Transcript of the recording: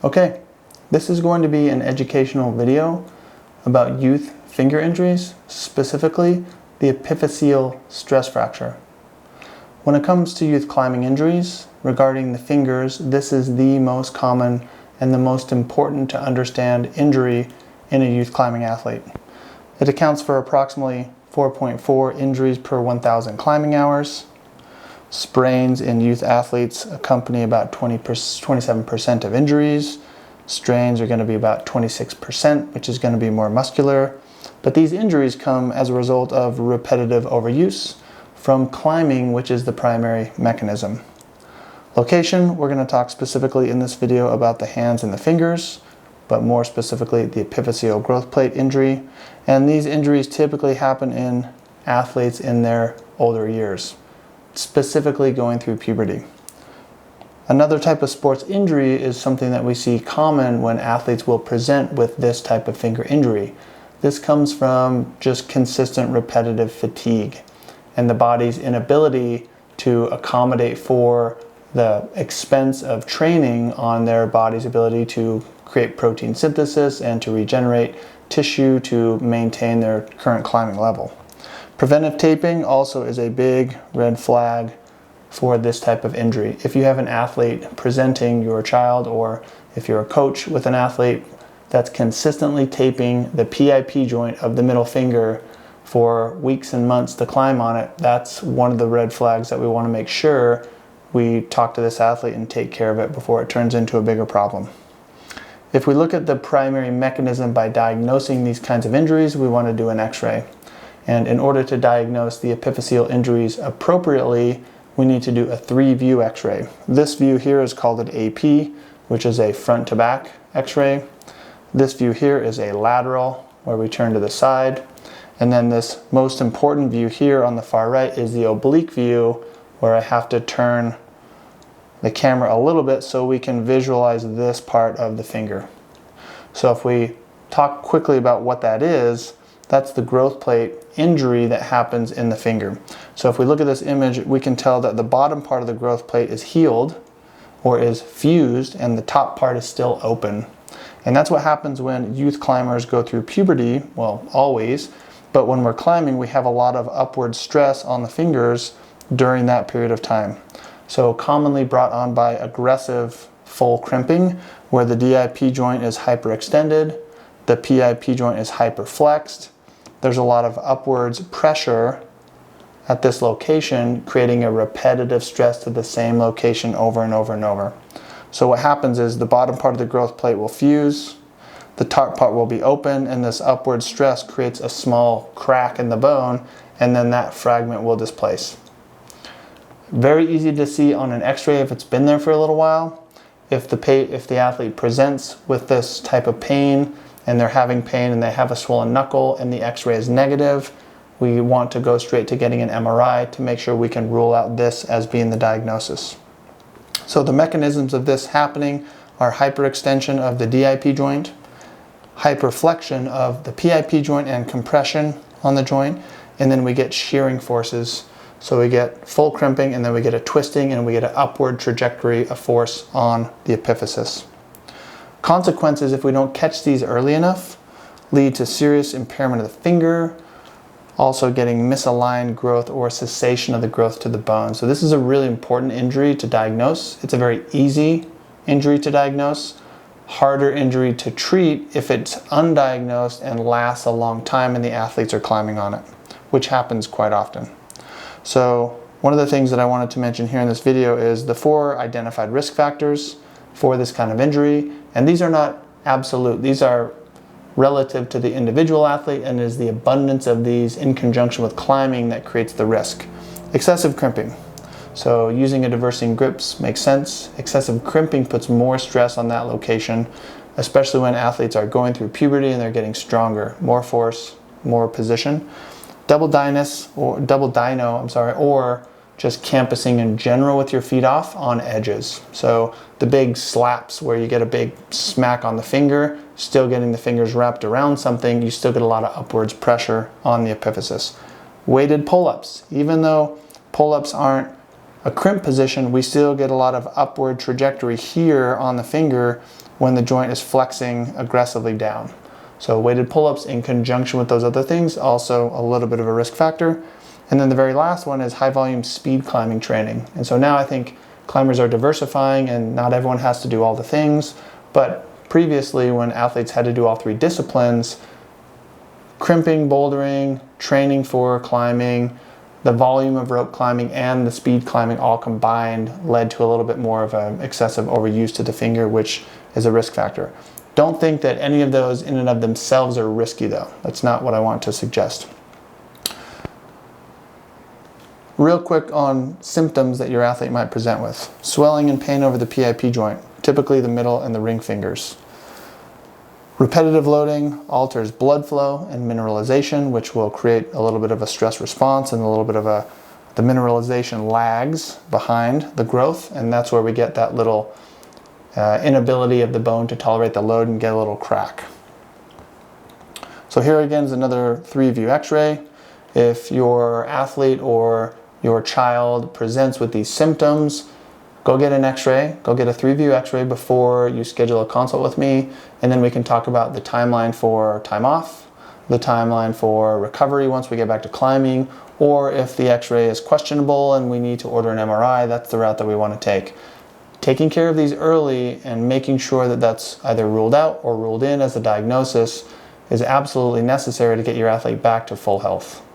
Okay, this is going to be an educational video about youth finger injuries, specifically the epiphyseal stress fracture. When it comes to youth climbing injuries, regarding the fingers, this is the most common and the most important to understand injury in a youth climbing athlete. It accounts for approximately 4.4 injuries per 1,000 climbing hours. Sprains in youth athletes accompany about 27% of injuries. Strains are going to be about 26%, which is going to be more muscular. But these injuries come as a result of repetitive overuse from climbing, which is the primary mechanism. Location, we're going to talk specifically in this video about the hands and the fingers, but more specifically the epiphyseal growth plate injury. And these injuries typically happen in athletes in their older years, specifically going through puberty. Another type of sports injury is something that we see common when athletes will present with this type of finger injury. This comes from just consistent repetitive fatigue and the body's inability to accommodate for the expense of training on their body's ability to create protein synthesis and to regenerate tissue to maintain their current climbing level. Preventive taping also is a big red flag for this type of injury. If you have an athlete presenting your child, or if you're a coach with an athlete that's consistently taping the PIP joint of the middle finger for weeks and months to climb on it, that's one of the red flags that we want to make sure we talk to this athlete and take care of it before it turns into a bigger problem. If we look at the primary mechanism by diagnosing these kinds of injuries, we want to do an X-ray. And in order to diagnose the epiphyseal injuries appropriately, we need to do a 3-view X-ray. This view here is called an AP, which is a front to back X-ray. This view here is a lateral, where we turn to the side. And then this most important view here on the far right is the oblique view, where I have to turn the camera a little bit so we can visualize this part of the finger. So if we talk quickly about what that is, that's the growth plate injury that happens in the finger. So if we look at this image, we can tell that the bottom part of the growth plate is healed or is fused and the top part is still open. And that's what happens when youth climbers go through puberty, well, always, but when we're climbing, we have a lot of upward stress on the fingers during that period of time. So commonly brought on by aggressive full crimping, where the DIP joint is hyperextended, the PIP joint is hyperflexed. There's a lot of upwards pressure at this location, creating a repetitive stress to the same location over and over and over. So what happens is the bottom part of the growth plate will fuse, the top part will be open, and this upward stress creates a small crack in the bone, and then that fragment will displace. Very easy to see on an X-ray if it's been there for a little while. If the athlete presents with this type of pain and they're having pain and they have a swollen knuckle and the X-ray is negative, we want to go straight to getting an MRI to make sure we can rule out this as being the diagnosis. So the mechanisms of this happening are hyperextension of the DIP joint, hyperflexion of the PIP joint and compression on the joint, and then we get shearing forces. So we get full crimping, and then we get a twisting, and we get an upward trajectory of force on the epiphysis. Consequences, if we don't catch these early enough, lead to serious impairment of the finger, also getting misaligned growth or cessation of the growth to the bone. So this is a really important injury to diagnose. It's a very easy injury to diagnose, harder injury to treat if it's undiagnosed and lasts a long time and the athletes are climbing on it, which happens quite often. So one of the things that I wanted to mention here in this video is the 4 identified risk factors for this kind of injury. And these are not absolute. These are relative to the individual athlete, and it is the abundance of these in conjunction with climbing that creates the risk. Excessive crimping. So using a diversing grips makes sense. Excessive crimping puts more stress on that location, especially when athletes are going through puberty and they're getting stronger, more force, more position. Double dyno, or just campusing in general with your feet off on edges. So the big slaps where you get a big smack on the finger, still getting the fingers wrapped around something, you still get a lot of upwards pressure on the epiphysis. Weighted pull-ups, even though pull-ups aren't a crimp position, we still get a lot of upward trajectory here on the finger when the joint is flexing aggressively down. So weighted pull-ups in conjunction with those other things, also a little bit of a risk factor. And then the very last one is high volume speed climbing training. And so now I think climbers are diversifying and not everyone has to do all the things, but previously when athletes had to do all three disciplines, crimping, bouldering, training for climbing, the volume of rope climbing and the speed climbing all combined led to a little bit more of an excessive overuse to the finger, which is a risk factor. Don't think that any of those in and of themselves are risky though. That's not what I want to suggest. Real quick on symptoms that your athlete might present with. Swelling and pain over the PIP joint, typically the middle and the ring fingers. Repetitive loading alters blood flow and mineralization, which will create a little bit of a stress response and a little bit of the mineralization lags behind the growth, and that's where we get that little inability of the bone to tolerate the load and get a little crack. So here again is another 3-view x-ray. If your athlete or your child presents with these symptoms, go get an x-ray, go get a 3-view x-ray before you schedule a consult with me, and then we can talk about the timeline for time off, the timeline for recovery once we get back to climbing, or if the x-ray is questionable and we need to order an MRI, that's the route that we want to take. Taking care of these early and making sure that that's either ruled out or ruled in as a diagnosis is absolutely necessary to get your athlete back to full health.